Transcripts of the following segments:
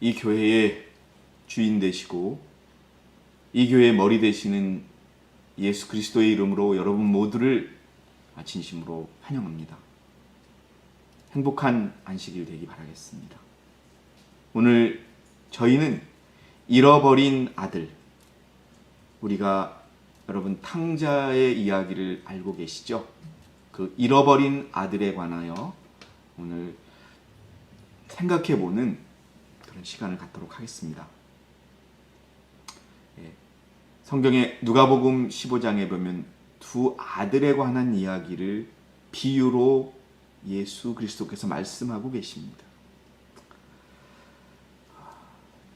이 교회의 주인 되시고 이 교회의 머리 되시는 예수 그리스도의 이름으로 여러분 모두를 진심으로 환영합니다. 행복한 안식일 되기 바라겠습니다. 오늘 저희는 잃어버린 아들, 우리가 여러분 탕자의 이야기를 알고 계시죠? 그 잃어버린 아들에 관하여 오늘 생각해보는 그런 시간을 갖도록 하겠습니다. 성경의 누가복음 15장에 보면 두 아들에 관한 이야기를 비유로 예수 그리스도께서 말씀하고 계십니다.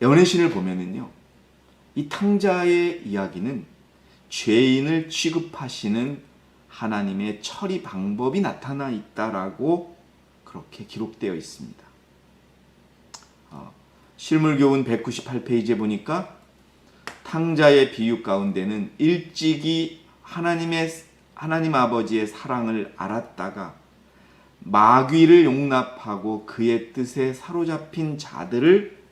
연애신을 보면은요, 이 탕자의 이야기는 죄인을 취급하시는 하나님의 처리 방법이 나타나 있다라고 그렇게 기록되어 있습니다. 실물교훈 198페이지에 보니까 탕자의 비유 가운데는 일찍이 하나님 아버지의 사랑을 알았다가 마귀를 용납하고 그의 뜻에 사로잡힌 자들을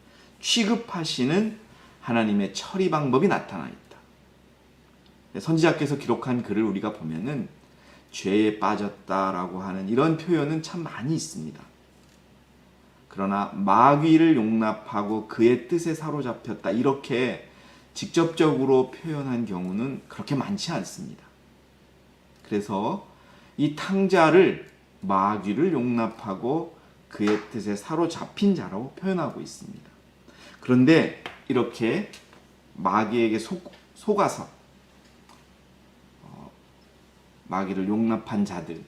취급하시는 하나님의 처리 방법이 나타나 있다. 선지자께서 기록한 글을 우리가 보면은 죄에 빠졌다라고 하는 이런 표현은 참 많이 있습니다. 그러나 마귀를 용납하고 그의 뜻에 사로잡혔다, 이렇게 직접적으로 표현한 경우는 그렇게 많지 않습니다. 그래서 이 탕자를 마귀를 용납하고 그의 뜻에 사로잡힌 자라고 표현하고 있습니다. 그런데 이렇게 마귀에게 속아서 마귀를 용납한 자들,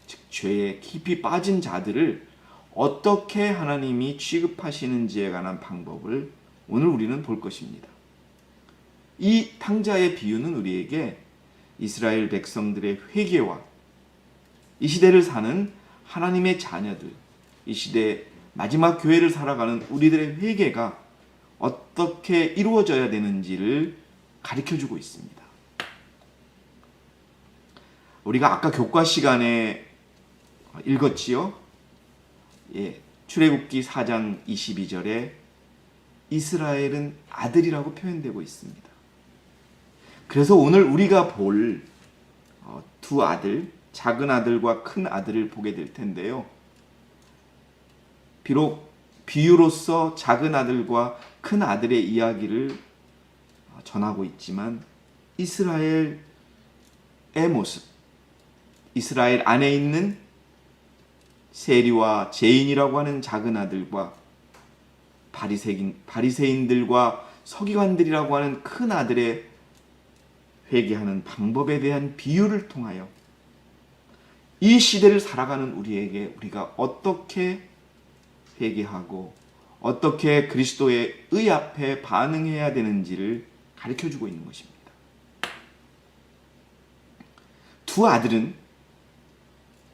즉 죄에 깊이 빠진 자들을 어떻게 하나님이 취급하시는지에 관한 방법을 오늘 우리는 볼 것입니다. 이 탕자의 비유는 우리에게 이스라엘 백성들의 회개와 이 시대를 사는 하나님의 자녀들, 이 시대 마지막 교회를 살아가는 우리들의 회개가 어떻게 이루어져야 되는지를 가르쳐주고 있습니다. 우리가 아까 교과 시간에 읽었지요? 출애굽기 4장 22절에 이스라엘은 아들이라고 표현되고 있습니다. 그래서 오늘 우리가 볼 두 아들, 작은 아들과 큰 아들을 보게 될 텐데요. 비록 비유로서 작은 아들과 큰 아들의 이야기를 전하고 있지만 이스라엘의 모습, 이스라엘 안에 있는 세리와 죄인이라고 하는 작은 아들과 바리새인들과 서기관들이라고 하는 큰 아들의 회개하는 방법에 대한 비유를 통하여 이 시대를 살아가는 우리가 어떻게 회개하고 어떻게 그리스도의 의 앞에 반응해야 되는지를 가르쳐주고 있는 것입니다. 두 아들은,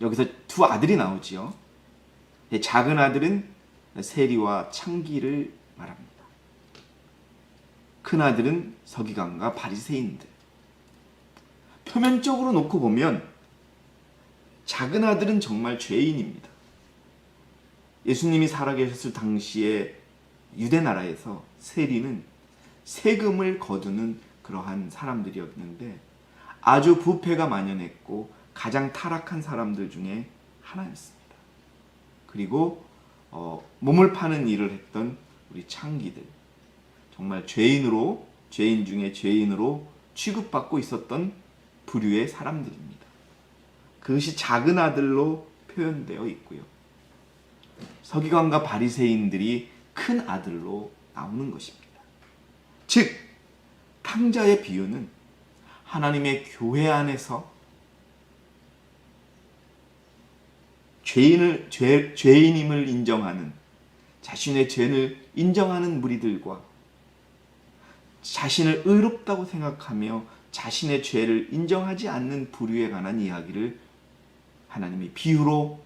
여기서 두 아들이 나오지요. 작은 아들은 세리와 창기를 말합니다. 큰 아들은 서기관과 바리새인들. 표면적으로 놓고 보면 작은 아들은 정말 죄인입니다. 예수님이 살아계셨을 당시에 유대 나라에서 세리는 세금을 거두는 그러한 사람들이었는데 아주 부패가 만연했고 가장 타락한 사람들 중에 하나였습니다. 그리고 몸을 파는 일을 했던 우리 창기들, 정말 죄인 중에 죄인으로 취급받고 있었던 부류의 사람들입니다. 그것이 작은 아들로 표현되어 있고요. 서기관과 바리새인들이 큰 아들로 나오는 것입니다. 즉, 탕자의 비유는 하나님의 교회 안에서 죄인임을 인정하는, 자신의 죄를 인정하는 무리들과 자신을 의롭다고 생각하며 자신의 죄를 인정하지 않는 부류에 관한 이야기를 하나님이 비유로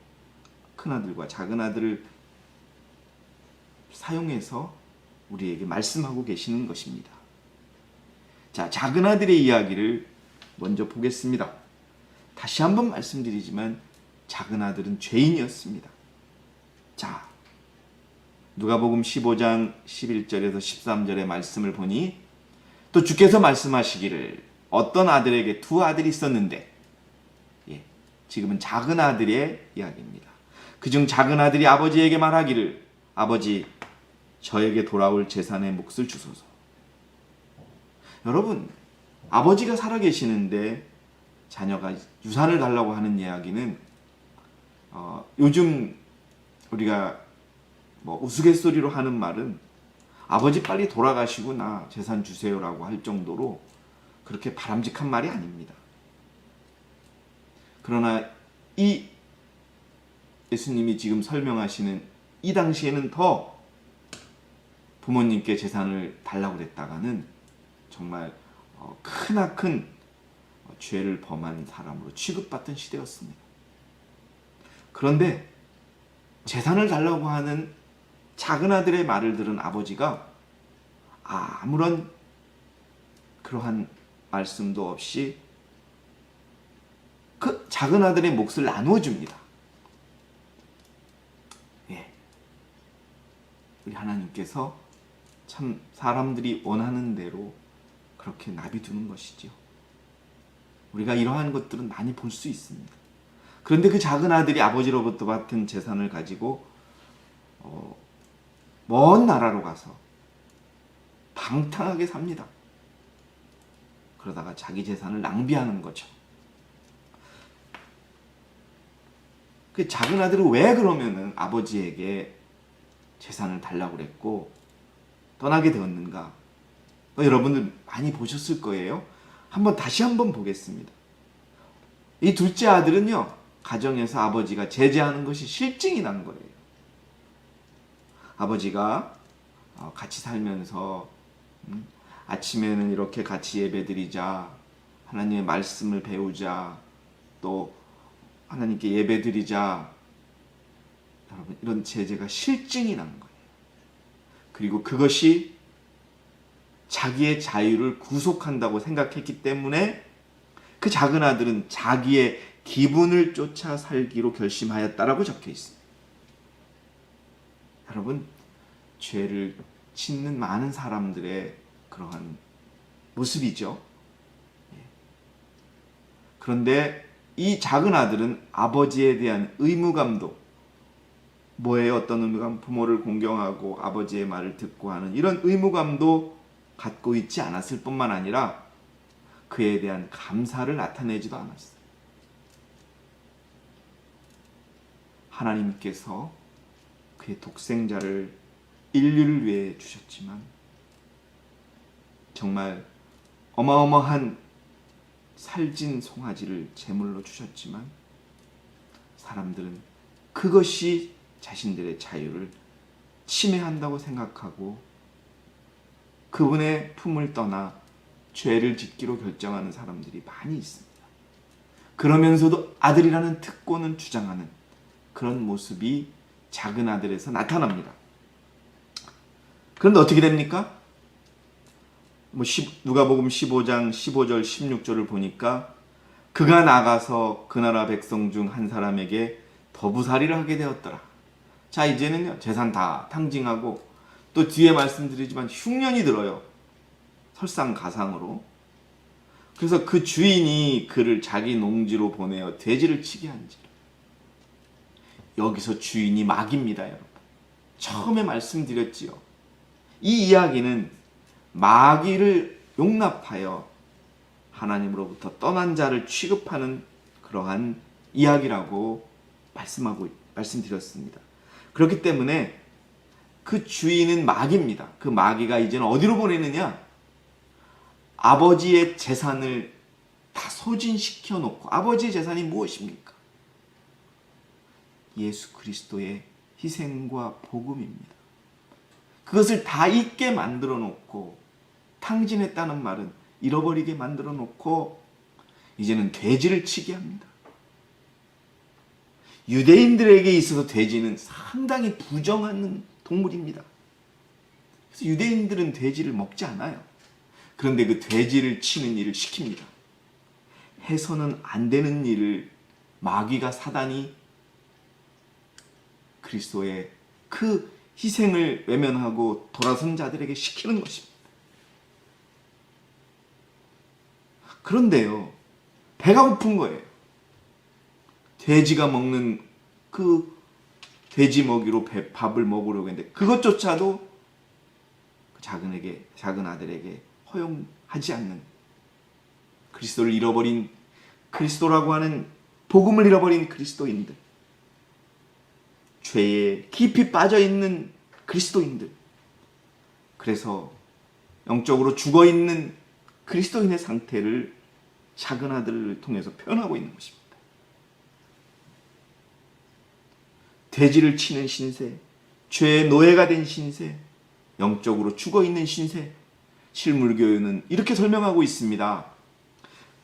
큰아들과 작은아들을 사용해서 우리에게 말씀하고 계시는 것입니다. 자, 작은아들의 이야기를 먼저 보겠습니다. 다시 한번 말씀드리지만 작은아들은 죄인이었습니다. 자, 누가복음 15장 11절에서 13절의 말씀을 보니 또 주께서 말씀하시기를 어떤 아들에게 두 아들이 있었는데, 지금은 작은 아들의 이야기입니다. 그중 작은 아들이 아버지에게 말하기를 아버지 저에게 돌아올 재산의 몫을 주소서. 여러분, 아버지가 살아계시는데 자녀가 유산을 달라고 하는 이야기는 요즘 우리가 우스갯소리로 하는 말은 아버지 빨리 돌아가시고 나 재산 주세요라고 할 정도로 그렇게 바람직한 말이 아닙니다. 그러나 이 예수님이 지금 설명하시는 이 당시에는 더 부모님께 재산을 달라고 그랬다가는 정말 크나큰 죄를 범한 사람으로 취급받던 시대였습니다. 그런데 재산을 달라고 하는 작은 아들의 말을 들은 아버지가 아무런 그러한 말씀도 없이 그 작은 아들의 몫을 나누어 줍니다. 우리 하나님께서 참 사람들이 원하는 대로 그렇게 나비두는 것이지요. 우리가 이러한 것들은 많이 볼 수 있습니다. 그런데 그 작은 아들이 아버지로부터 받은 재산을 가지고 먼 나라로 가서 방탕하게 삽니다. 그러다가 자기 재산을 낭비하는 거죠. 그 작은 아들은 왜 그러면은 아버지에게 재산을 달라고 그랬고 떠나게 되었는가? 여러분들 많이 보셨을 거예요. 다시 한번 보겠습니다. 이 둘째 아들은요, 가정에서 아버지가 제재하는 것이 실증이 난 거예요. 아버지가 같이 살면서 아침에는 이렇게 같이 예배드리자, 하나님의 말씀을 배우자, 또 하나님께 예배드리자, 여러분 이런 제재가 실증이 난 거예요. 그리고 그것이 자기의 자유를 구속한다고 생각했기 때문에 그 작은 아들은 자기의 기분을 쫓아 살기로 결심하였다라고 적혀 있습니다. 여러분, 죄를 짓는 많은 사람들의 그러한 모습이죠. 그런데 이 작은 아들은 아버지에 대한 의무감도, 뭐예요? 어떤 의무감? 부모를 공경하고 아버지의 말을 듣고 하는 이런 의무감도 갖고 있지 않았을 뿐만 아니라 그에 대한 감사를 나타내지도 않았어요. 하나님께서 그의 독생자를 인류를 위해 주셨지만, 정말 어마어마한 살진 송아지를 제물로 주셨지만, 사람들은 그것이 자신들의 자유를 침해한다고 생각하고 그분의 품을 떠나 죄를 짓기로 결정하는 사람들이 많이 있습니다. 그러면서도 아들이라는 특권을 주장하는 그런 모습이 작은 아들에서 나타납니다. 그런데 어떻게 됩니까? 누가복음 15장 15절 16절을 보니까 그가 나가서 그 나라 백성 중 한 사람에게 더부살이를 하게 되었더라. 자, 이제는요, 재산 다 탕징하고, 또 뒤에 말씀드리지만 흉년이 들어요. 설상가상으로. 그래서 그 주인이 그를 자기 농지로 보내어 돼지를 치게 한지라. 여기서 주인이 마귀입니다, 여러분. 처음에 말씀드렸지요. 이 이야기는 마귀를 용납하여 하나님으로부터 떠난 자를 취급하는 그러한 이야기라고 말씀드렸습니다. 그렇기 때문에 그 주인은 마귀입니다. 그 마귀가 이제는 어디로 보내느냐? 아버지의 재산을 다 소진시켜 놓고, 아버지의 재산이 무엇입니까? 예수 그리스도의 희생과 복음입니다. 그것을 다 잊게 만들어 놓고, 탕진했다는 말은 잃어버리게 만들어 놓고 이제는 돼지를 치게 합니다. 유대인들에게 있어서 돼지는 상당히 부정한 동물입니다. 그래서 유대인들은 돼지를 먹지 않아요. 그런데 그 돼지를 치는 일을 시킵니다. 해서는 안 되는 일을 마귀가, 사단이 그리스도의 그 희생을 외면하고 돌아선 자들에게 시키는 것입니다. 그런데요, 배가 고픈 거예요. 돼지가 먹는 그 돼지 먹이로 밥을 먹으려고 했는데 그것조차도 그 작은 아들에게 허용하지 않는, 그리스도를 잃어버린, 그리스도라고 하는 복음을 잃어버린 그리스도인들, 죄에 깊이 빠져있는 그리스도인들, 그래서 영적으로 죽어있는 그리스도인의 상태를 작은 아들을 통해서 표현하고 있는 것입니다. 돼지를 치는 신세, 죄의 노예가 된 신세, 영적으로 죽어있는 신세, 실물교회는 이렇게 설명하고 있습니다.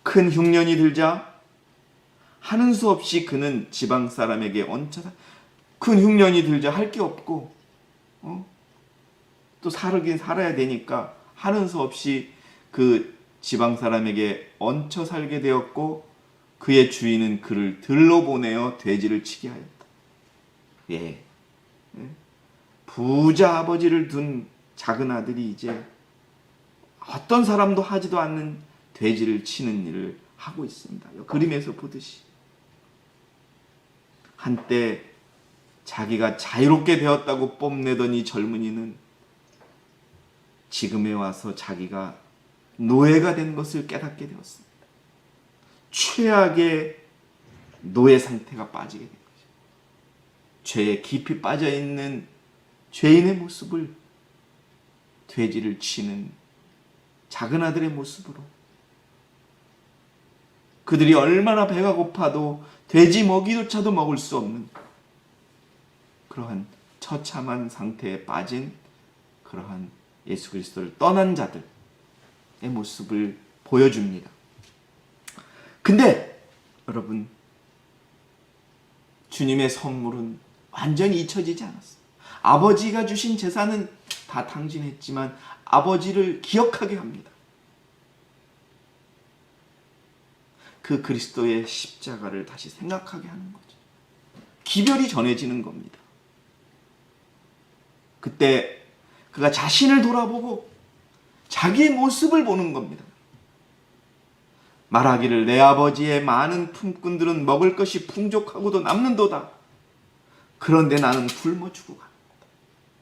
큰 흉년이 들자 하는 수 없이 그는 지방 사람에게 얹혀서, 큰 흉년이 들자 할 게 없고 또 살긴 살아야 되니까 하는 수 없이 그 지방 사람에게 얹혀 살게 되었고 그의 주인은 그를 들러 보내어 돼지를 치게 하였다. 예. 부자 아버지를 둔 작은 아들이 이제 어떤 사람도 하지도 않는 돼지를 치는 일을 하고 있습니다. 그림에서 보듯이 한때 자기가 자유롭게 되었다고 뽐내던 이 젊은이는 지금에 와서 자기가 노예가 된 것을 깨닫게 되었습니다. 최악의 노예 상태가 빠지게 된 거죠. 죄에 깊이 빠져있는 죄인의 모습을 돼지를 치는 작은 아들의 모습으로, 그들이 얼마나 배가 고파도 돼지 먹이조차도 먹을 수 없는 그러한 처참한 상태에 빠진 그러한 예수 그리스도를 떠난 자들의 모습을 보여줍니다. 근데 여러분, 주님의 선물은 완전히 잊혀지지 않았어요. 아버지가 주신 재산은 다 탕진했지만 아버지를 기억하게 합니다. 그 그리스도의 십자가를 다시 생각하게 하는 거죠. 기별이 전해지는 겁니다. 그때 그가 자신을 돌아보고 자기의 모습을 보는 겁니다. 말하기를 내 아버지의 많은 품꾼들은 먹을 것이 풍족하고도 남는도다. 그런데 나는 굶어 죽어간다.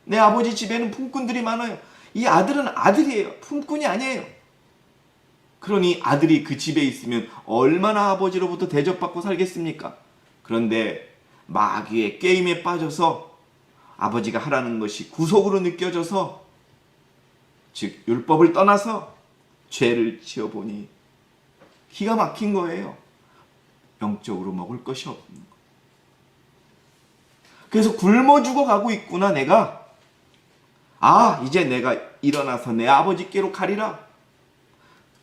내 아버지 집에는 품꾼들이 많아요. 이 아들은 아들이에요. 품꾼이 아니에요. 그러니 아들이 그 집에 있으면 얼마나 아버지로부터 대접받고 살겠습니까? 그런데 마귀의 게임에 빠져서 아버지가 하라는 것이 구속으로 느껴져서, 즉 율법을 떠나서 죄를 지어보니 기가 막힌 거예요. 영적으로 먹을 것이 없는 거. 그래서 굶어 죽어가고 있구나 내가. 이제 내가 일어나서 내 아버지께로 가리라.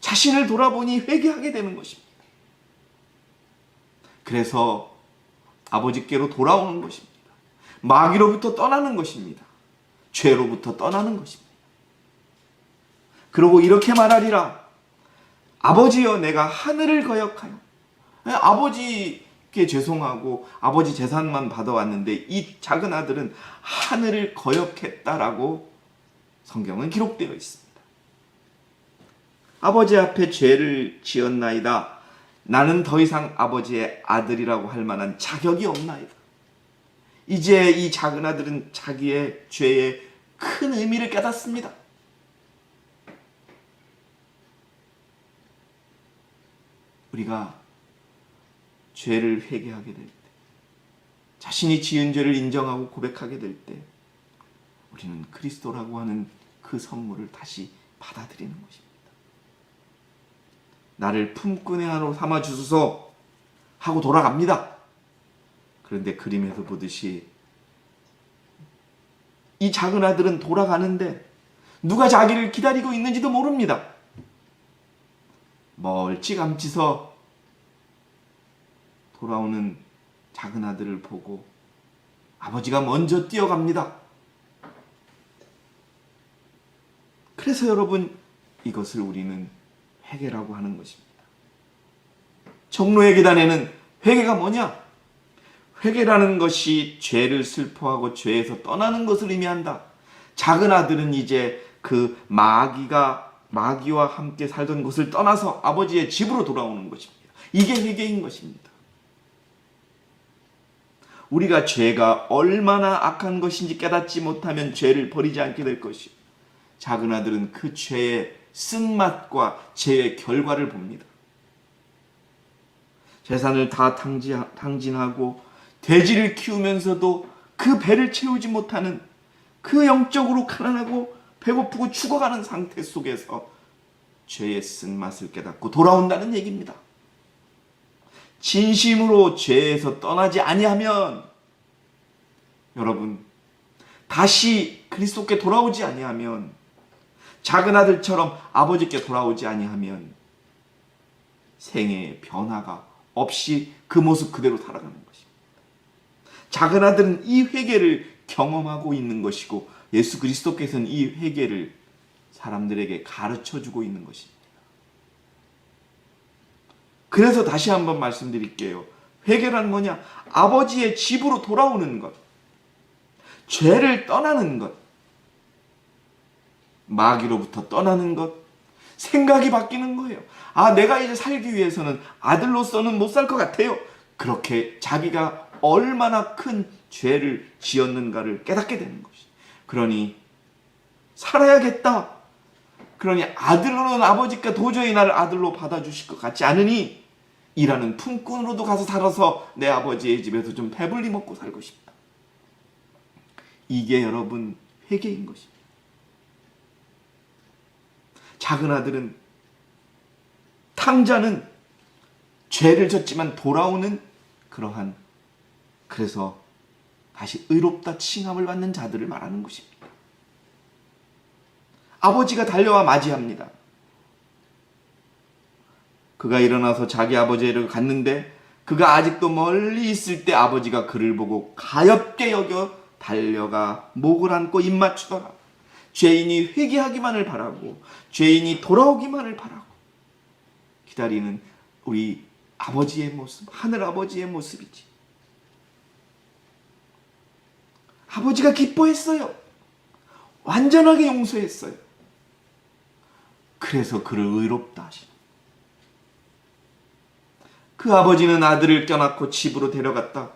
자신을 돌아보니 회개하게 되는 것입니다. 그래서 아버지께로 돌아오는 것입니다. 마귀로부터 떠나는 것입니다. 죄로부터 떠나는 것입니다. 그러고 이렇게 말하리라. 아버지여, 내가 하늘을 거역하여. 아버지께 죄송하고 아버지 재산만 받아왔는데 이 작은 아들은 하늘을 거역했다라고 성경은 기록되어 있습니다. 아버지 앞에 죄를 지었나이다. 나는 더 이상 아버지의 아들이라고 할 만한 자격이 없나이다. 이제 이 작은 아들은 자기의 죄의 큰 의미를 깨닫습니다. 우리가 죄를 회개하게 될 때, 자신이 지은 죄를 인정하고 고백하게 될 때, 우리는 그리스도라고 하는 그 선물을 다시 받아들이는 것입니다. 나를 품꾼의 하나로 삼아 주소서 하고 돌아갑니다. 그런데 그림에서 보듯이 이 작은 아들은 돌아가는데 누가 자기를 기다리고 있는지도 모릅니다. 멀찌감치서 돌아오는 작은 아들을 보고 아버지가 먼저 뛰어갑니다. 그래서 여러분, 이것을 우리는 회개라고 하는 것입니다. 종로의 계단에는 회개가 뭐냐? 회개라는 것이 죄를 슬퍼하고 죄에서 떠나는 것을 의미한다. 작은 아들은 이제 그 마귀와 함께 살던 곳을 떠나서 아버지의 집으로 돌아오는 것입니다. 이게 회개인 것입니다. 우리가 죄가 얼마나 악한 것인지 깨닫지 못하면 죄를 버리지 않게 될 것이요. 작은 아들은 그 죄의 쓴맛과 죄의 결과를 봅니다. 재산을 다 탕진하고 돼지를 키우면서도 그 배를 채우지 못하는 그 영적으로 가난하고 배고프고 죽어가는 상태 속에서 죄의 쓴맛을 깨닫고 돌아온다는 얘기입니다. 진심으로 죄에서 떠나지 아니하면, 여러분, 다시 그리스도께 돌아오지 아니하면, 작은 아들처럼 아버지께 돌아오지 아니하면 생애의 변화가 없이 그 모습 그대로 살아가는 것입니다. 작은 아들은 이 회개를 경험하고 있는 것이고 예수 그리스도께서는 이 회개를 사람들에게 가르쳐주고 있는 것입니다. 그래서 다시 한번 말씀드릴게요. 회개란 뭐냐? 아버지의 집으로 돌아오는 것, 죄를 떠나는 것, 마귀로부터 떠나는 것, 생각이 바뀌는 거예요. 내가 이제 살기 위해서는 아들로서는 못 살 것 같아요. 그렇게 자기가 얼마나 큰 죄를 지었는가를 깨닫게 되는 것이. 그러니 살아야겠다. 그러니 아들로는 아버지가 도저히 나를 아들로 받아주실 것 같지 않으니 일하는 품꾼으로도 가서 살아서 내 아버지의 집에서 좀 배불리 먹고 살고 싶다. 이게 여러분 회개인 것입니다. 작은 아들은, 탕자는 죄를 졌지만 돌아오는 그러한, 그래서 다시 의롭다 칭함을 받는 자들을 말하는 것입니다. 아버지가 달려와 맞이합니다. 그가 일어나서 자기 아버지에게 갔는데 그가 아직도 멀리 있을 때 아버지가 그를 보고 가엾게 여겨 달려가 목을 안고 입 맞추더라. 죄인이 회개하기만을 바라고 죄인이 돌아오기만을 바라고 기다리는 우리 아버지의 모습, 하늘 아버지의 모습이지. 아버지가 기뻐했어요. 완전하게 용서했어요. 그래서 그를 의롭다 하시는. 그 아버지는 아들을 껴안고 집으로 데려갔다.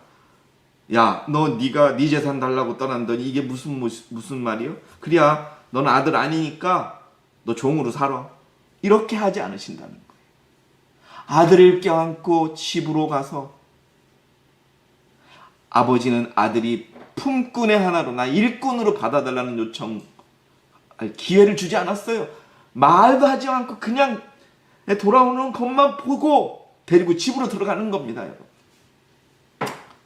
야, 네가 네 재산 달라고 떠난더니 이게 무슨 말이요? 그래야 넌 아들 아니니까 너 종으로 살아. 이렇게 하지 않으신다는 거예요. 아들을 껴안고 집으로 가서 아버지는 아들이 품꾼의 하나로, 나 일꾼으로 받아달라는 요청, 기회를 주지 않았어요. 말도 하지 않고 그냥 돌아오는 것만 보고 데리고 집으로 들어가는 겁니다, 여러분.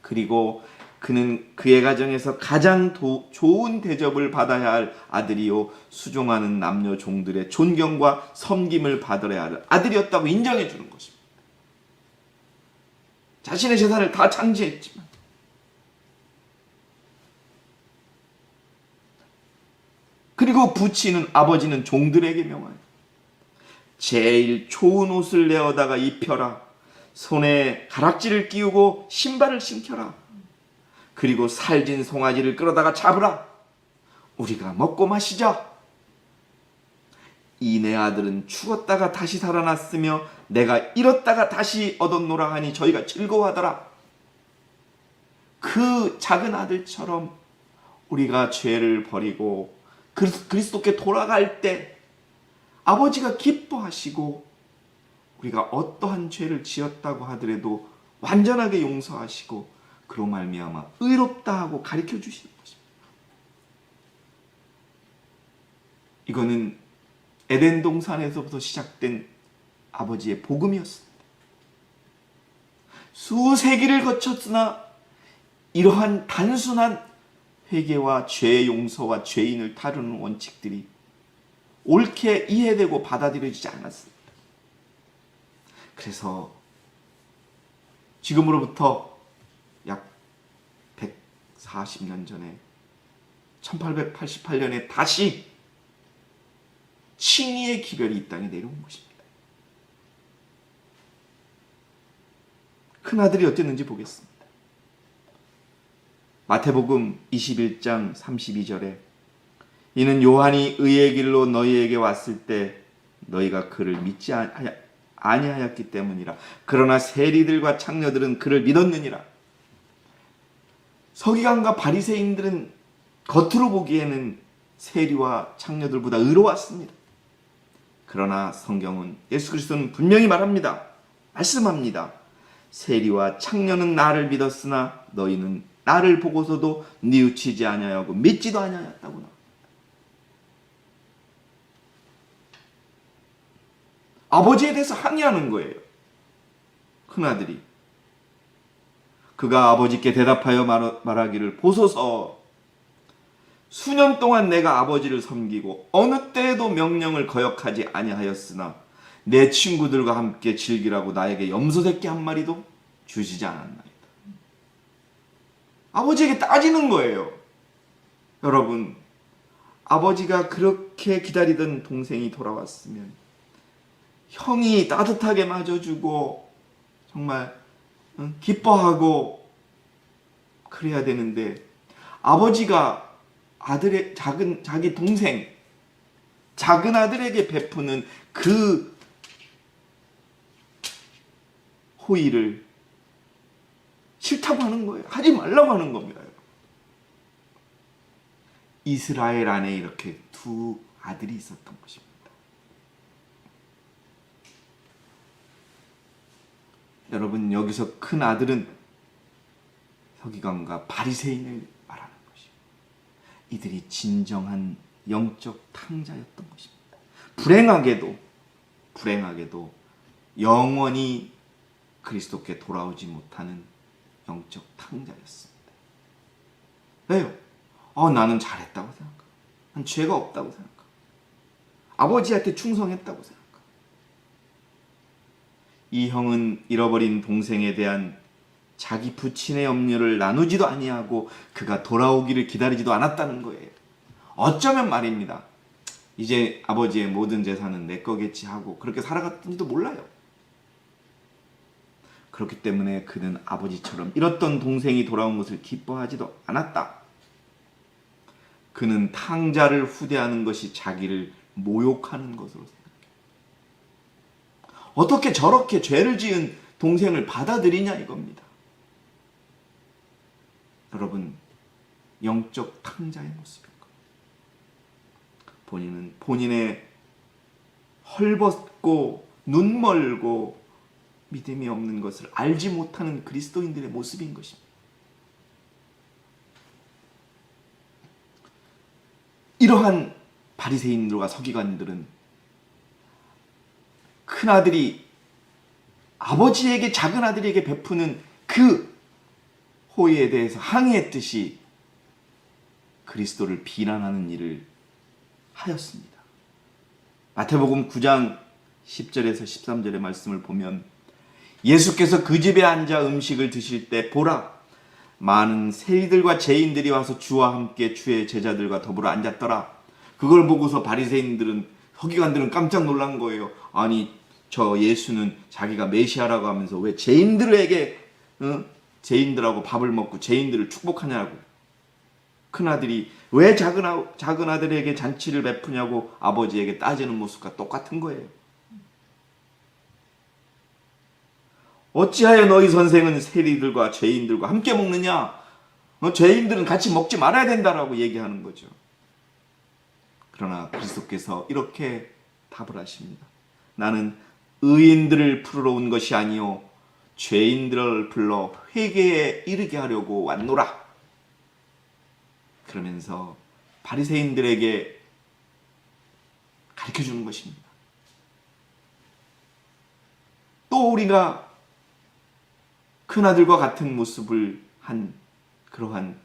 그리고 그는 그의 가정에서 가장 좋은 대접을 받아야 할 아들이요, 수종하는 남녀 종들의 존경과 섬김을 받아야 할 아들이었다고 인정해 주는 것입니다. 자신의 재산을 다 창지했지만 그리고 부치는 아버지는 종들에게 명하여 제일 좋은 옷을 내어다가 입혀라. 손에 가락지를 끼우고 신발을 신겨라. 그리고 살진 송아지를 끌어다가 잡으라. 우리가 먹고 마시자. 이 내 아들은 죽었다가 다시 살아났으며 내가 잃었다가 다시 얻었노라 하니 저희가 즐거워하더라. 그 작은 아들처럼 우리가 죄를 버리고 그리스도께 돌아갈 때 아버지가 기뻐하시고 우리가 어떠한 죄를 지었다고 하더라도 완전하게 용서하시고 그로 말미암아 의롭다 하고 가르쳐 주시는 것입니다. 이거는 에덴 동산에서부터 시작된 아버지의 복음이었습니다. 수세기를 거쳤으나 이러한 단순한 회개와 죄 용서와 죄인을 다루는 원칙들이 옳게 이해되고 받아들여지지 않았습니다. 그래서 지금으로부터 약 140년 전에 1888년에 다시 칭의의 기별이 이 땅에 내려온 것입니다. 큰아들이 어땠는지 보겠습니다. 마태복음 21장 32절에 이는 요한이 의의 길로 너희에게 왔을 때 너희가 그를 믿지 아니하였기 때문이라. 그러나 세리들과 창녀들은 그를 믿었느니라. 서기관과 바리새인들은 겉으로 보기에는 세리와 창녀들보다 의로웠습니다. 그러나 성경은, 예수 그리스도는 분명히 말씀합니다. 세리와 창녀는 나를 믿었으나 너희는 나를 보고서도 뉘우치지 아니하고 믿지도 아니하였다고 나옵니다. 아버지에 대해서 항의하는 거예요. 큰아들이. 그가 아버지께 대답하여 말하기를, 보소서, 수년 동안 내가 아버지를 섬기고 어느 때에도 명령을 거역하지 아니하였으나 내 친구들과 함께 즐기라고 나에게 염소새끼 한 마리도 주시지 않았나이다. 아버지에게 따지는 거예요. 여러분, 아버지가 그렇게 기다리던 동생이 돌아왔으면 형이 따뜻하게 맞아주고 정말 기뻐하고 그래야 되는데, 아버지가 아들의 자기 동생, 작은 아들에게 베푸는 그 호의를 싫다고 하는 거예요. 하지 말라고 하는 겁니다. 이스라엘 안에 이렇게 두 아들이 있었던 것입니다. 여러분, 여기서 큰 아들은 서기관과 바리새인을 말하는 것입니다. 이들이 진정한 영적 탕자였던 것입니다. 불행하게도 영원히 그리스도께 돌아오지 못하는 영적 탕자였습니다. 왜요? 나는 잘했다고 생각하고, 난 죄가 없다고 생각하고, 아버지한테 충성했다고 생각하고. 이 형은 잃어버린 동생에 대한 자기 부친의 염려를 나누지도 아니하고 그가 돌아오기를 기다리지도 않았다는 거예요. 어쩌면 말입니다, 이제 아버지의 모든 재산은 내 거겠지 하고 그렇게 살아갔던지도 몰라요. 그렇기 때문에 그는 아버지처럼 잃었던 동생이 돌아온 것을 기뻐하지도 않았다. 그는 탕자를 후대하는 것이 자기를 모욕하는 것으로 생각해요. 어떻게 저렇게 죄를 지은 동생을 받아들이냐 이겁니다. 여러분, 영적 탕자의 모습인 겁니다. 본인은 본인의 헐벗고 눈멀고 믿음이 없는 것을 알지 못하는 그리스도인들의 모습인 것입니다. 이러한 바리새인들과 서기관들은 큰아들이 아버지에게 작은 아들에게 베푸는 그 호의에 대해서 항의했듯이 그리스도를 비난하는 일을 하였습니다. 마태복음 9장 10절에서 13절의 말씀을 보면, 예수께서 그 집에 앉아 음식을 드실 때 보라, 많은 세리들과 죄인들이 와서 주와 함께 주의 제자들과 더불어 앉았더라. 그걸 보고서 바리새인들은, 서기관들은 깜짝 놀란 거예요. 아니, 저 예수는 자기가 메시아라고 하면서 왜 죄인들에게 죄인들하고 밥을 먹고 죄인들을 축복하냐고. 큰아들이 왜 작은 아들에게 잔치를 베푸냐고 아버지에게 따지는 모습과 똑같은 거예요. 어찌하여 너희 선생은 세리들과 죄인들과 함께 먹느냐? 죄인들은 같이 먹지 말아야 된다라고 얘기하는 거죠. 그러나 그리스도께서 이렇게 답을 하십니다. 나는 의인들을 부르러 온 것이 아니요 죄인들을 불러 회개에 이르게 하려고 왔노라. 그러면서 바리새인들에게 가르쳐주는 것입니다. 또 우리가 큰아들과 같은 모습을 한 그러한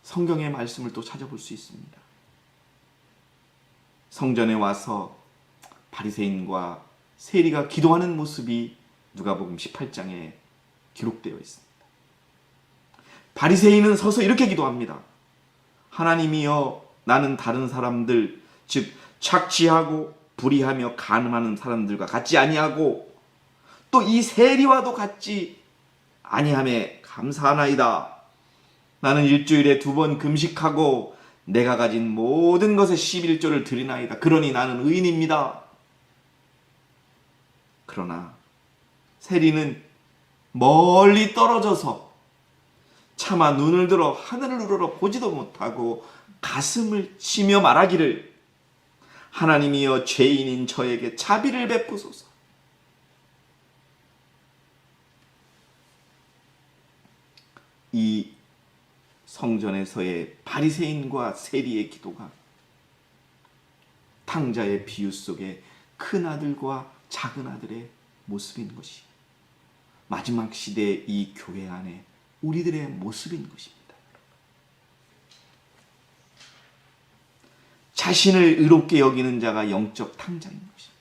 성경의 말씀을 또 찾아볼 수 있습니다. 성전에 와서 바리새인과 세리가 기도하는 모습이 누가복음 18장에 기록되어 있습니다. 바리새인은 서서 이렇게 기도합니다. 하나님이여, 나는 다른 사람들, 즉 착취하고 불의하며 간음하는 사람들과 같지 아니하고 또 이 세리와도 같지 아니함에 감사하나이다. 나는 일주일에 2번 금식하고 내가 가진 모든 것의 11조를 드리나이다. 그러니 나는 의인입니다. 그러나 세리는 멀리 떨어져서 차마 눈을 들어 하늘을 우러러 보지도 못하고 가슴을 치며 말하기를, 하나님이여 죄인인 저에게 자비를 베푸소서. 이 성전에서의 바리새인과 세리의 기도가 탕자의 비유 속에 큰 아들과 작은 아들의 모습인 것이 마지막 시대의 이 교회 안에 우리들의 모습인 것입니다. 자신을 의롭게 여기는 자가 영적 탕자인 것입니다.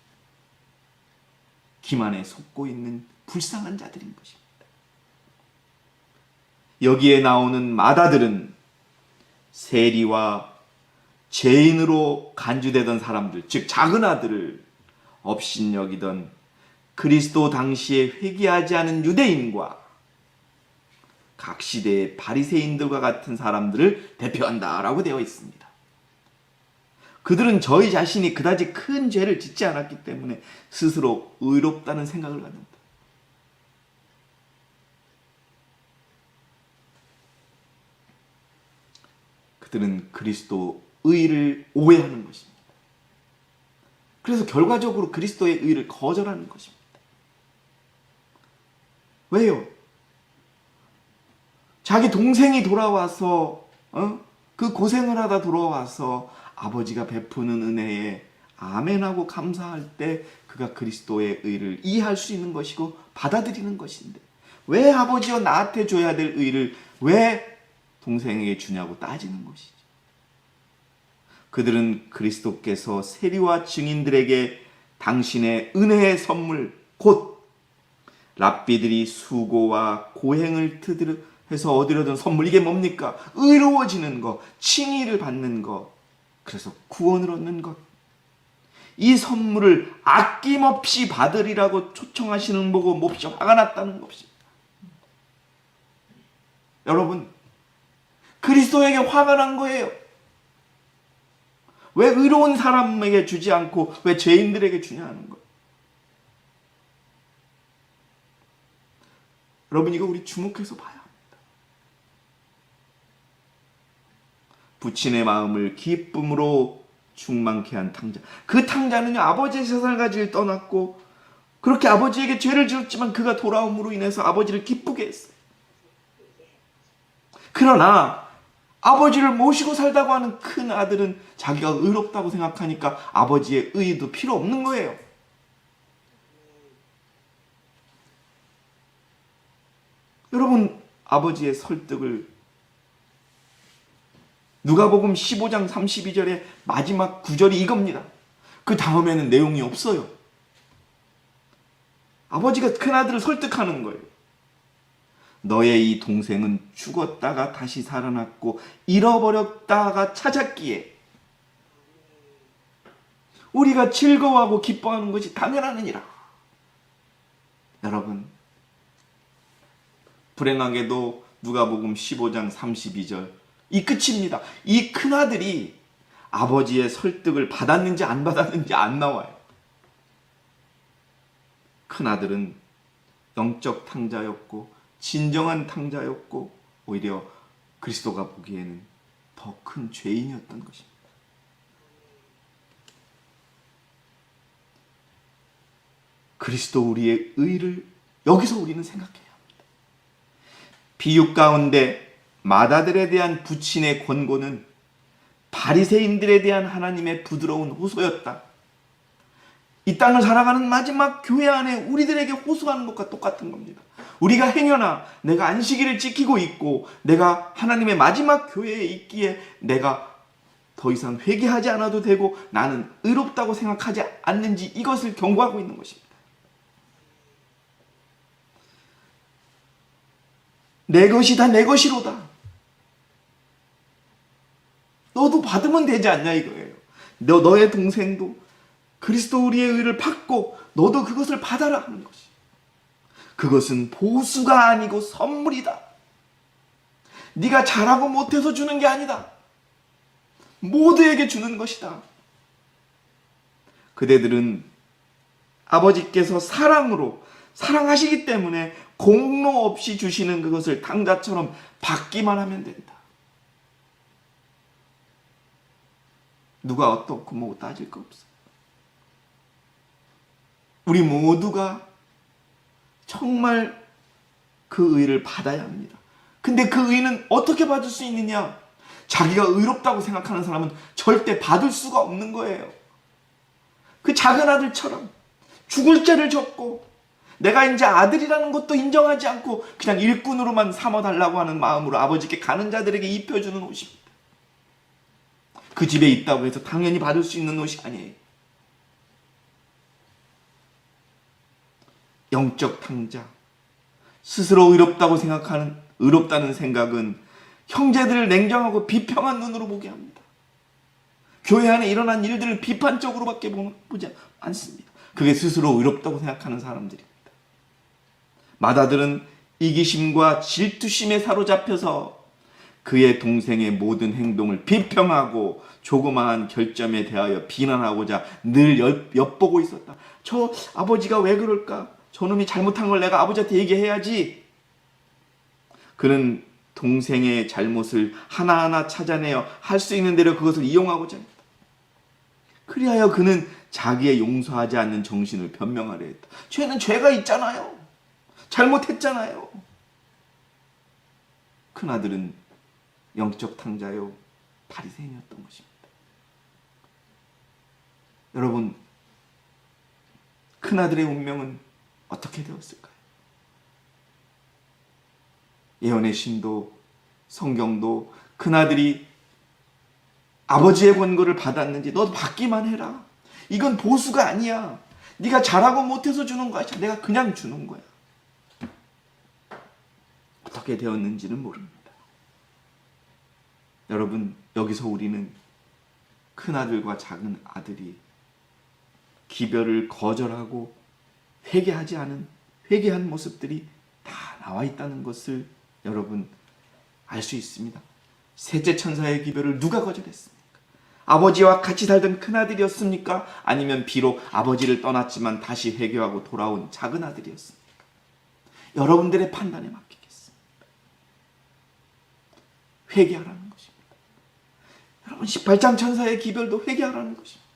기만에 속고 있는 불쌍한 자들인 것입니다. 여기에 나오는 마다들은 세리와 죄인으로 간주되던 사람들, 즉 작은 아들을 업신여기던 그리스도 당시에 회개하지 않은 유대인과 각 시대의 바리새인들과 같은 사람들을 대표한다라고 되어 있습니다. 그들은 저희 자신이 그다지 큰 죄를 짓지 않았기 때문에 스스로 의롭다는 생각을 갖는다. 그들은 그리스도 의를 오해하는 것입니다. 그래서 결과적으로 그리스도의 의를 거절하는 것입니다. 왜요? 자기 동생이 돌아와서 그 고생을 하다 돌아와서 아버지가 베푸는 은혜에 아멘하고 감사할 때 그가 그리스도의 의를 이해할 수 있는 것이고 받아들이는 것인데, 왜 아버지여 나한테 줘야 될 의를 왜 동생에게 주냐고 따지는 것이지. 그들은 그리스도께서 세리와 증인들에게 당신의 은혜의 선물, 곧 랍비들이 수고와 고행을 해서 얻으려던 선물, 이게 뭡니까? 의로워지는 것, 칭의를 받는 것, 그래서 구원을 얻는 것, 이 선물을 아낌없이 받으리라고 초청하시는 보고 몹시 화가 났다는 것입니다. 여러분, 그리스도에게 화가 난 거예요. 왜 의로운 사람에게 주지 않고 왜 죄인들에게 주냐는 거예요. 여러분, 이거 우리 주목해서 봐야 합니다. 부친의 마음을 기쁨으로 충만케 한 탕자. 그 탕자는요, 아버지의 세상을 가지를 떠났고 그렇게 아버지에게 죄를 지었지만 그가 돌아옴으로 인해서 아버지를 기쁘게 했어요. 그러나 아버지를 모시고 살다고 하는 큰 아들은 자기가 의롭다고 생각하니까 아버지의 의도 필요 없는 거예요. 여러분, 아버지의 설득을 누가복음 15장 32절의 마지막 구절이 이겁니다. 그 다음에는 내용이 없어요. 아버지가 큰아들을 설득하는 거예요. 너의 이 동생은 죽었다가 다시 살아났고 잃어버렸다가 찾았기에 우리가 즐거워하고 기뻐하는 것이 당연하느니라. 여러분, 불행하게도 누가복음 15장 32절 이 끝입니다. 이 큰아들이 아버지의 설득을 받았는지 안 받았는지 안 나와요. 큰아들은 영적 탕자였고 진정한 탕자였고 오히려 그리스도가 보기에는 더 큰 죄인이었던 것입니다. 그리스도 우리의 의를 여기서 우리는 생각해야 합니다. 비유 가운데 마다들에 대한 부친의 권고는 바리새인들에 대한 하나님의 부드러운 호소였다. 이 땅을 살아가는 마지막 교회 안에 우리들에게 호소하는 것과 똑같은 겁니다. 우리가 행여나 내가 안식일을 지키고 있고 내가 하나님의 마지막 교회에 있기에 내가 더 이상 회개하지 않아도 되고 나는 의롭다고 생각하지 않는지 이것을 경고하고 있는 것입니다. 내 것이 다 내 것이로다. 너도 받으면 되지 않냐 이거예요. 너의 동생도 그리스도 우리의 의를 받고 너도 그것을 받아라 하는 것이. 그것은 보수가 아니고 선물이다. 네가 잘하고 못해서 주는 게 아니다. 모두에게 주는 것이다. 그대들은 아버지께서 사랑으로 사랑하시기 때문에 공로 없이 주시는 그것을 당자처럼 받기만 하면 된다. 누가 어떻고 뭐 따질 거 없어. 우리 모두가 정말 그 의를 받아야 합니다. 근데 그 의는 어떻게 받을 수 있느냐? 자기가 의롭다고 생각하는 사람은 절대 받을 수가 없는 거예요. 그 작은 아들처럼 죽을 죄를 졌고 내가 이제 아들이라는 것도 인정하지 않고 그냥 일꾼으로만 삼아달라고 하는 마음으로 아버지께 가는 자들에게 입혀주는 옷입니다. 그 집에 있다고 해서 당연히 받을 수 있는 옷이 아니에요. 영적 탕자, 스스로 의롭다는 생각은 형제들을 냉정하고 비평한 눈으로 보게 합니다. 교회 안에 일어난 일들을 비판적으로밖에 보지 않습니다. 그게 스스로 의롭다고 생각하는 사람들입니다. 맏아들은 이기심과 질투심에 사로잡혀서 그의 동생의 모든 행동을 비평하고 조그마한 결점에 대하여 비난하고자 늘 엿보고 있었다. 저 아버지가 왜 그럴까? 저놈이 잘못한 걸 내가 아버지한테 얘기해야지. 그는 동생의 잘못을 하나하나 찾아내어 할 수 있는 대로 그것을 이용하고자 했다. 그리하여 그는 자기의 용서하지 않는 정신을 변명하려 했다. 죄는 죄가 있잖아요. 잘못했잖아요. 큰아들은 영적 탕자요 바리새인이었던 것입니다. 여러분, 큰아들의 운명은 어떻게 되었을까요? 예언의 신도 성경도 큰아들이 아버지의 권고를 받았는지 너도 받기만 해라. 이건 보수가 아니야. 네가 잘하고 못해서 주는 거야. 내가 그냥 주는 거야. 어떻게 되었는지는 모릅니다. 여러분, 여기서 우리는 큰아들과 작은 아들이 기별을 거절하고 회개한 모습들이 다 나와 있다는 것을 여러분 알 수 있습니다. 셋째 천사의 기별을 누가 거절했습니까? 아버지와 같이 살던 큰아들이었습니까? 아니면 비록 아버지를 떠났지만 다시 회개하고 돌아온 작은 아들이었습니까? 여러분들의 판단에 맡기겠습니다. 회개하라는 것입니다. 여러분, 18장 천사의 기별도 회개하라는 것입니다.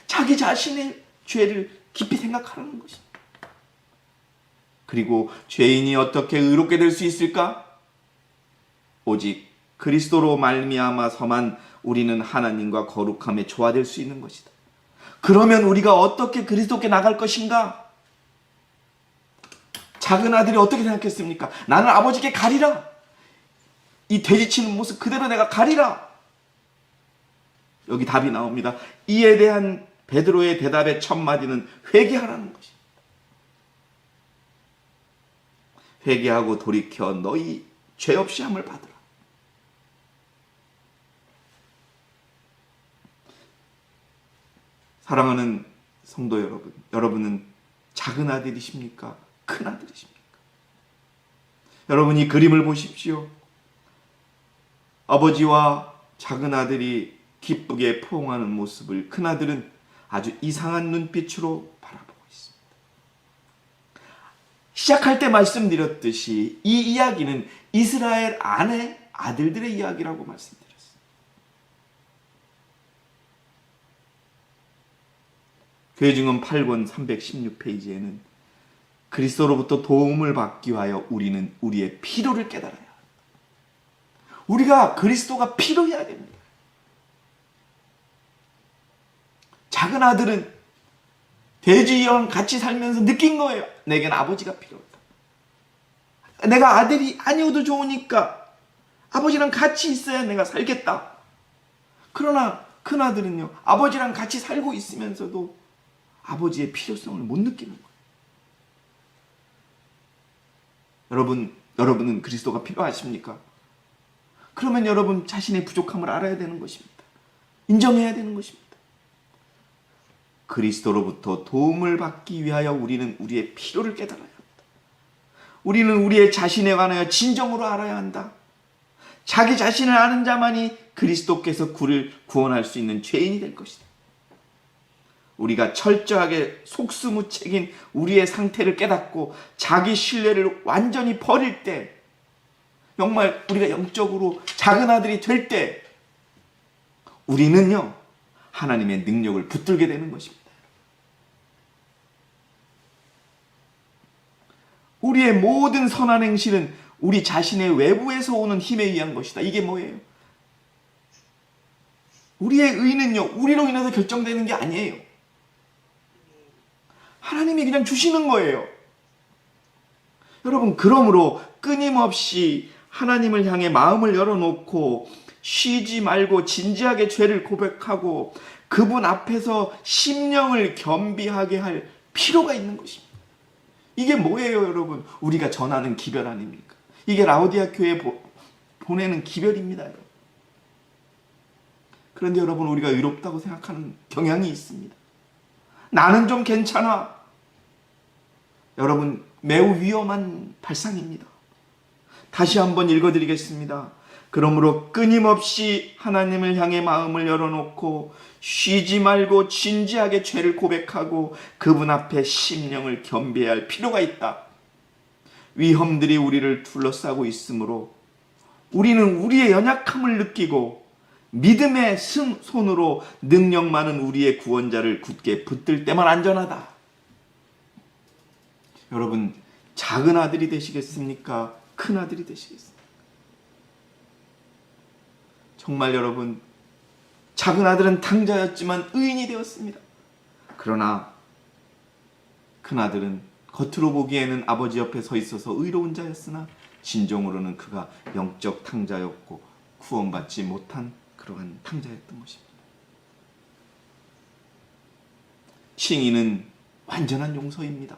자기 자신의 죄를 깊이 생각하라는 것입니다. 그리고 죄인이 어떻게 의롭게 될 수 있을까? 오직 그리스도로 말미암아서만 우리는 하나님과 거룩함에 조화될 수 있는 것이다. 그러면 우리가 어떻게 그리스도께 나갈 것인가? 작은 아들이 어떻게 생각했습니까? 나는 아버지께 가리라. 이 돼지치는 모습 그대로 내가 가리라. 여기 답이 나옵니다. 이에 대한 베드로의 대답의 첫 마디는 회개하라는 것입니다. 회개하고 돌이켜 너희 죄 없이 함을 받으라. 사랑하는 성도 여러분, 여러분은 작은 아들이십니까? 큰 아들이십니까? 여러분, 이 그림을 보십시오. 아버지와 작은 아들이 기쁘게 포옹하는 모습을 큰 아들은 아주 이상한 눈빛으로 바라보고 있습니다. 시작할 때 말씀드렸듯이 이 이야기는 이스라엘 안의 아들들의 이야기라고 말씀드렸습니다. 교회증언 8권 316페이지에는 그리스도로부터 도움을 받기 위하여 우리는 우리의 필요를 깨달아야 합니다. 우리가 그리스도가 필요해야 됩니다. 작은 아들은 돼지와 같이 살면서 느낀 거예요. 내겐 아버지가 필요하다. 내가 아들이 아니어도 좋으니까 아버지랑 같이 있어야 내가 살겠다. 그러나 큰 아들은요, 아버지랑 같이 살고 있으면서도 아버지의 필요성을 못 느끼는 거예요. 여러분은 그리스도가 필요하십니까? 그러면 여러분 자신의 부족함을 알아야 되는 것입니다. 인정해야 되는 것입니다. 그리스도로부터 도움을 받기 위하여 우리는 우리의 필요를 깨달아야 합니다. 우리는 우리의 자신에 관하여 진정으로 알아야 한다. 자기 자신을 아는 자만이 그리스도께서 그를 구원할 수 있는 죄인이 될 것이다. 우리가 철저하게 속수무책인 우리의 상태를 깨닫고 자기 신뢰를 완전히 버릴 때, 정말 우리가 영적으로 작은 아들이 될 때, 우리는요 하나님의 능력을 붙들게 되는 것입니다. 우리의 모든 선한 행실은 우리 자신의 외부에서 오는 힘에 의한 것이다. 이게 뭐예요? 우리의 의는요 우리로 인해서 결정되는 게 아니에요. 하나님이 그냥 주시는 거예요. 여러분, 그러므로 끊임없이 하나님을 향해 마음을 열어놓고 쉬지 말고 진지하게 죄를 고백하고 그분 앞에서 심령을 겸비하게 할 필요가 있는 것입니다. 이게 뭐예요, 여러분? 우리가 전하는 기별 아닙니까? 이게 라오디아 교회에 보내는 기별입니다, 여러분. 그런데 여러분, 우리가 의롭다고 생각하는 경향이 있습니다. 나는 좀 괜찮아. 여러분, 매우 위험한 발상입니다. 다시 한번 읽어드리겠습니다. 그러므로 끊임없이 하나님을 향해 마음을 열어놓고 쉬지 말고 진지하게 죄를 고백하고 그분 앞에 심령을 겸비해야 할 필요가 있다. 위험들이 우리를 둘러싸고 있으므로 우리는 우리의 연약함을 느끼고 믿음의 손으로 능력 많은 우리의 구원자를 굳게 붙들 때만 안전하다. 여러분, 작은 아들이 되시겠습니까? 큰 아들이 되시겠습니까? 정말 여러분, 작은 아들은 탕자였지만 의인이 되었습니다. 그러나 큰 아들은 겉으로 보기에는 아버지 옆에 서 있어서 의로운 자였으나 진정으로는 그가 영적 탕자였고 구원받지 못한 그러한 탕자였던 것입니다. 칭의는 완전한 용서입니다.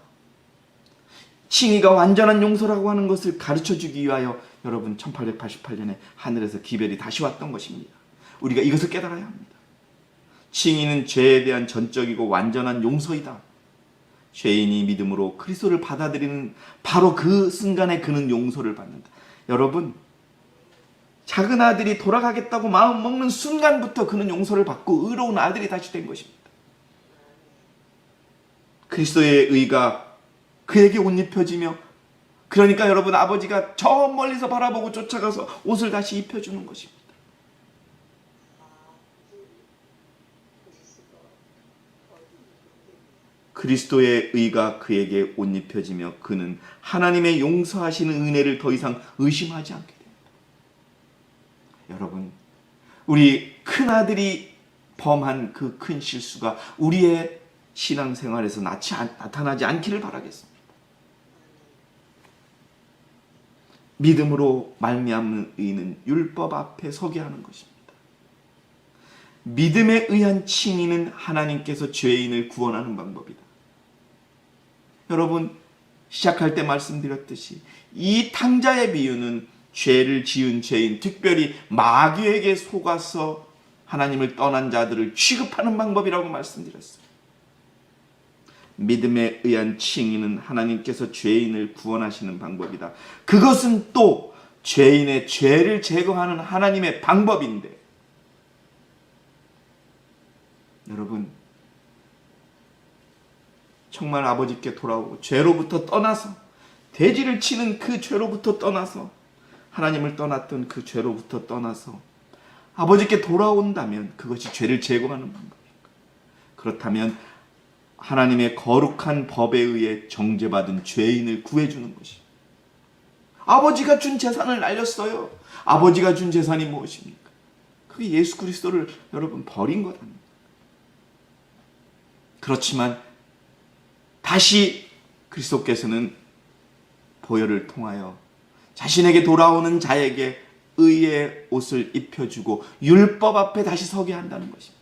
칭의가 완전한 용서라고 하는 것을 가르쳐주기 위하여 여러분 1888년에 하늘에서 기별이 다시 왔던 것입니다. 우리가 이것을 깨달아야 합니다. 칭의는 죄에 대한 전적이고 완전한 용서이다. 죄인이 믿음으로 그리스도를 받아들이는 바로 그 순간에 그는 용서를 받는다. 여러분, 작은 아들이 돌아가겠다고 마음 먹는 순간부터 그는 용서를 받고 의로운 아들이 다시 된 것입니다. 그리스도의 의가 그에게 옷 입혀지며, 그러니까 여러분, 아버지가 저 멀리서 바라보고 쫓아가서 옷을 다시 입혀주는 것입니다. 그리스도의 의가 그에게 옷 입혀지며 그는 하나님의 용서하시는 은혜를 더 이상 의심하지 않게 됩니다. 여러분, 우리 큰아들이 범한 그 큰 실수가 우리의 신앙생활에서 나타나지 않기를 바라겠습니다. 믿음으로 말미암는 의는 율법 앞에 서게 하는 것입니다. 믿음에 의한 칭의는 하나님께서 죄인을 구원하는 방법이다. 여러분, 시작할 때 말씀드렸듯이 이 탕자의 비유는 죄를 지은 죄인, 특별히 마귀에게 속아서 하나님을 떠난 자들을 취급하는 방법이라고 말씀드렸어요. 믿음에 의한 칭의는 하나님께서 죄인을 구원하시는 방법이다. 그것은 또 죄인의 죄를 제거하는 하나님의 방법인데, 여러분, 정말 아버지께 돌아오고 죄로부터 떠나서, 돼지를 치는 그 죄로부터 떠나서, 하나님을 떠났던 그 죄로부터 떠나서 아버지께 돌아온다면 그것이 죄를 제거하는 방법입니다. 그렇다면 하나님의 거룩한 법에 의해 정죄받은 죄인을 구해주는 것입니다. 아버지가 준 재산을 날렸어요. 아버지가 준 재산이 무엇입니까? 그게 예수 그리스도를 여러분 버린 것 아닙니까? 그렇지만 다시 그리스도께서는 보혈을 통하여 자신에게 돌아오는 자에게 의의 옷을 입혀주고 율법 앞에 다시 서게 한다는 것입니다.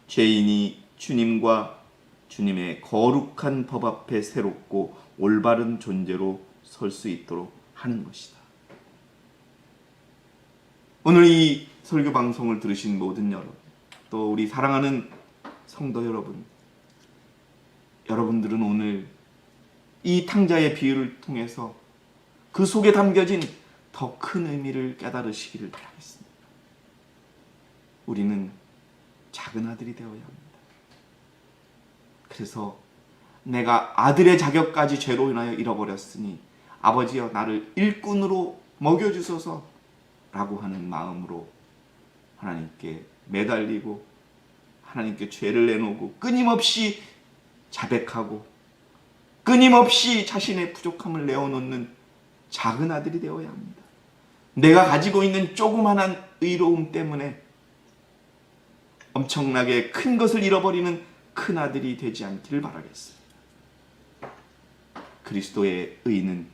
죄인이 주님과 주님의 거룩한 법 앞에 새롭고 올바른 존재로 설 수 있도록 하는 것이다. 오늘 이 설교 방송을 들으신 모든 여러분, 또 우리 사랑하는 성도 여러분, 여러분들은 오늘 이 탕자의 비유를 통해서 그 속에 담겨진 더 큰 의미를 깨달으시기를 바라겠습니다. 우리는 작은 아들이 되어야 합니다. 그래서 내가 아들의 자격까지 죄로 인하여 잃어버렸으니 아버지여 나를 일꾼으로 먹여주소서 라고 하는 마음으로 하나님께 매달리고 하나님께 죄를 내놓고 끊임없이 자백하고 끊임없이 자신의 부족함을 내어놓는 작은 아들이 되어야 합니다. 내가 가지고 있는 조그만한 의로움 때문에 엄청나게 큰 것을 잃어버리는 큰 아들이 되지 않기를 바라겠습니다. 그리스도의 의는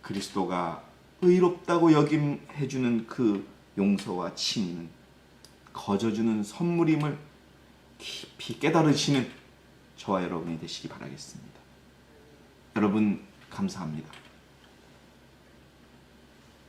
그리스도가 의롭다고 여김해주는 그 용서와 칭의는 거저주는 선물임을 깊이 깨달으시는 저와 여러분이 되시기 바라겠습니다. 여러분 감사합니다.